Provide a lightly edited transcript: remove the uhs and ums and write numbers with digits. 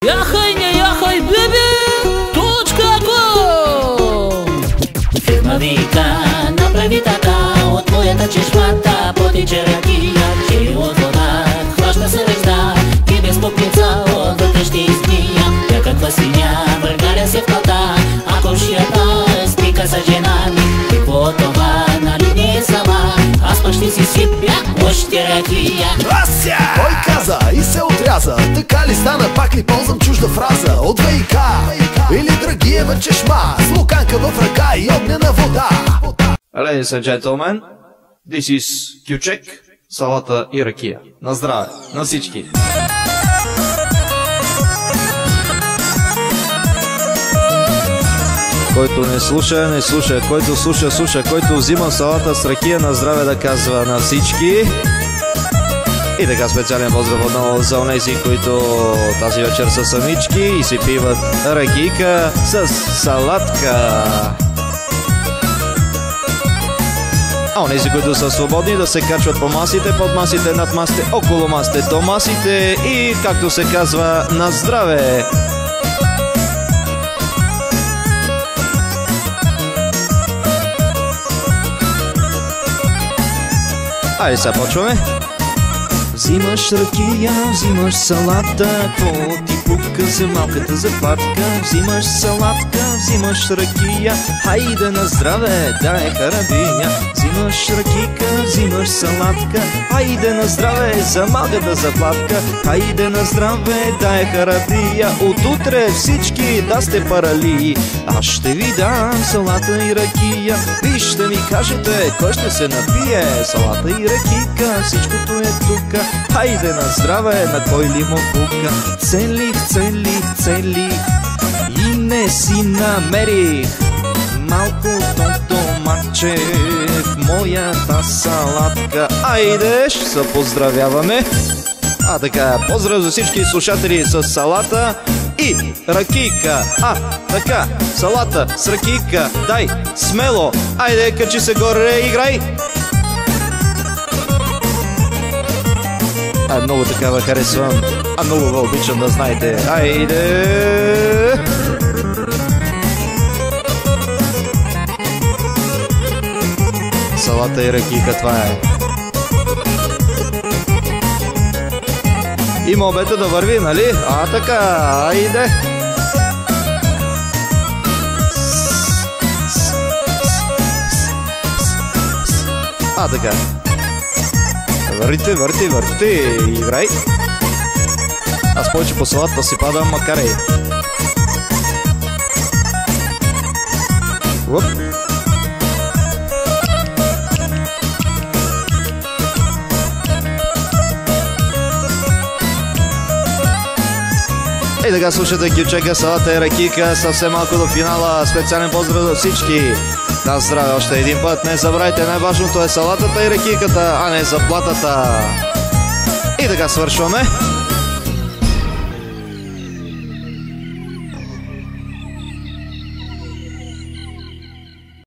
Яхай, не яхай, бебе, .com. Фирма вика, направи така, от твоята чешмата потича ракия, че от вода хваща се режда и без попница отвътре ще изгния. Някаква свиня въргаля се в кълта, а комшията спика за жена ми. Какво това, нали не е сама, аз пък ще си сипя още ракия. Ася! Той каза и се отряза, така ли стана, пак ли ползвам чужда фраза от ВИК или Драгиева чешма, с луканка в ръка и огнена вода. Ladies and gentlemen, this is Кючек, салата и ракия. На здраве, на всички! Който не слуша, не слуша. Който слуша, слуша. Който взима салата с ракия, на здраве да казва на всички. И така специален поздрав отново за онези, които тази вечер са самички и си пиват ракийка с салатка. А онези, които са свободни, да се качват по масите, под масите, над масите, около масите, до масите и, както се казва, на здраве! Айде сега почваме. Взимаш ракия, взимаш салата, какво ти пука за малката заплатка? Взимаш салатка, взимаш ракия, хайде на здраве, дай карабиня. Взимаш ракийка, взимаш салатка, хайде на здраве, за малката заплатка. Хайде на здраве, дай харабия, от утре всички да сте парали. Аз ще ви дам салата и ракия, вие ще ми кажете кой ще се напие. Салата и ракийка, всичкото е тука. Хайде на здраве, на кой ли му пука. Целих, целих, целих и не си намерих малко томатче в моята салатка. Айде, ще се поздравяваме. А така, поздрав за всички слушатели с салата и ракийка. А, така, салата с ракийка, дай, смело. Айде, качи се горе, играй. Много такава харесвам, много ви обичам да знаете. Айде! Салата и ракийка, това е. Има обета да върви, нали? А така, айде! А така. Върти, върти, върти, играй. Аз повече по салата си падам, макар и. Уп. И така слушате Кючека, салата и ракийка, съвсем малко до финала. Специален поздрав за всички. На здраве още един път. Не забравяйте, най-важното е салатата и ракийката, а не заплатата. И така свършваме.